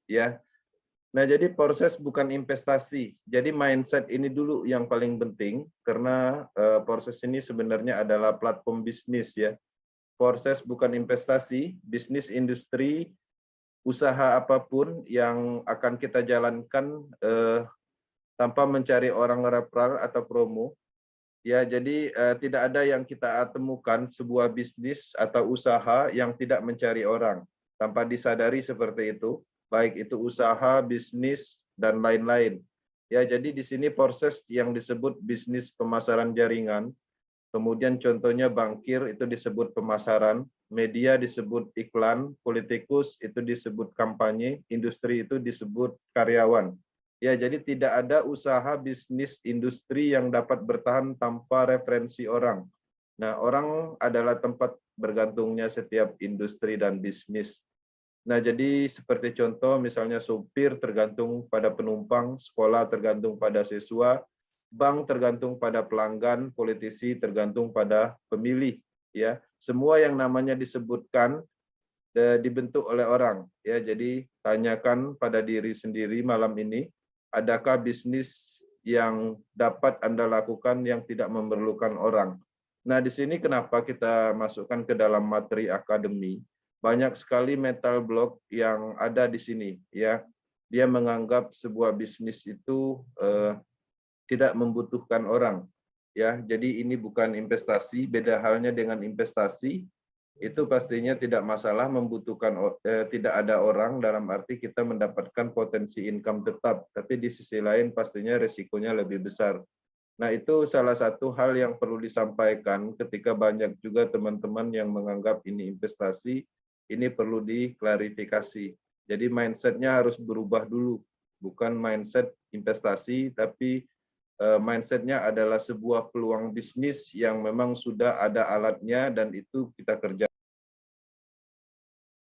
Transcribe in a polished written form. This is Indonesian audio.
ya. Nah, jadi proses bukan investasi. Jadi mindset ini dulu yang paling penting karena proses ini sebenarnya adalah platform bisnis ya. Proses bukan investasi, bisnis industri, usaha apapun yang akan kita jalankan tanpa mencari orang referral atau promo. Ya, jadi tidak ada yang kita temukan sebuah bisnis atau usaha yang tidak mencari orang tanpa disadari seperti itu, baik itu usaha, bisnis dan lain-lain. Ya, jadi di sini proses yang disebut bisnis pemasaran jaringan, kemudian contohnya bankir itu disebut pemasaran, media disebut iklan, politikus itu disebut kampanye, industri itu disebut karyawan. Ya, jadi tidak ada usaha bisnis industri yang dapat bertahan tanpa referensi orang. Nah, orang adalah tempat bergantungnya setiap industri dan bisnis. Nah, jadi seperti contoh misalnya supir tergantung pada penumpang, sekolah tergantung pada siswa, bank tergantung pada pelanggan, politisi tergantung pada pemilih. Ya, semua yang namanya disebutkan dibentuk oleh orang. Ya, jadi tanyakan pada diri sendiri malam ini. Adakah bisnis yang dapat Anda lakukan yang tidak memerlukan orang? Nah, di sini kenapa kita masukkan ke dalam materi akademi? Banyak sekali mental block yang ada di sini, ya. Dia menganggap sebuah bisnis itu tidak membutuhkan orang, ya. Jadi ini bukan investasi, beda halnya dengan investasi. Itu pastinya tidak masalah membutuhkan tidak ada orang dalam arti kita mendapatkan potensi income tetap, tapi di sisi lain pastinya resikonya lebih besar. Nah, itu salah satu hal yang perlu disampaikan ketika banyak juga teman-teman yang menganggap ini investasi, ini perlu diklarifikasi. Jadi mindsetnya harus berubah dulu, bukan mindset investasi, tapi mindsetnya adalah sebuah peluang bisnis yang memang sudah ada alatnya dan itu kita kerja.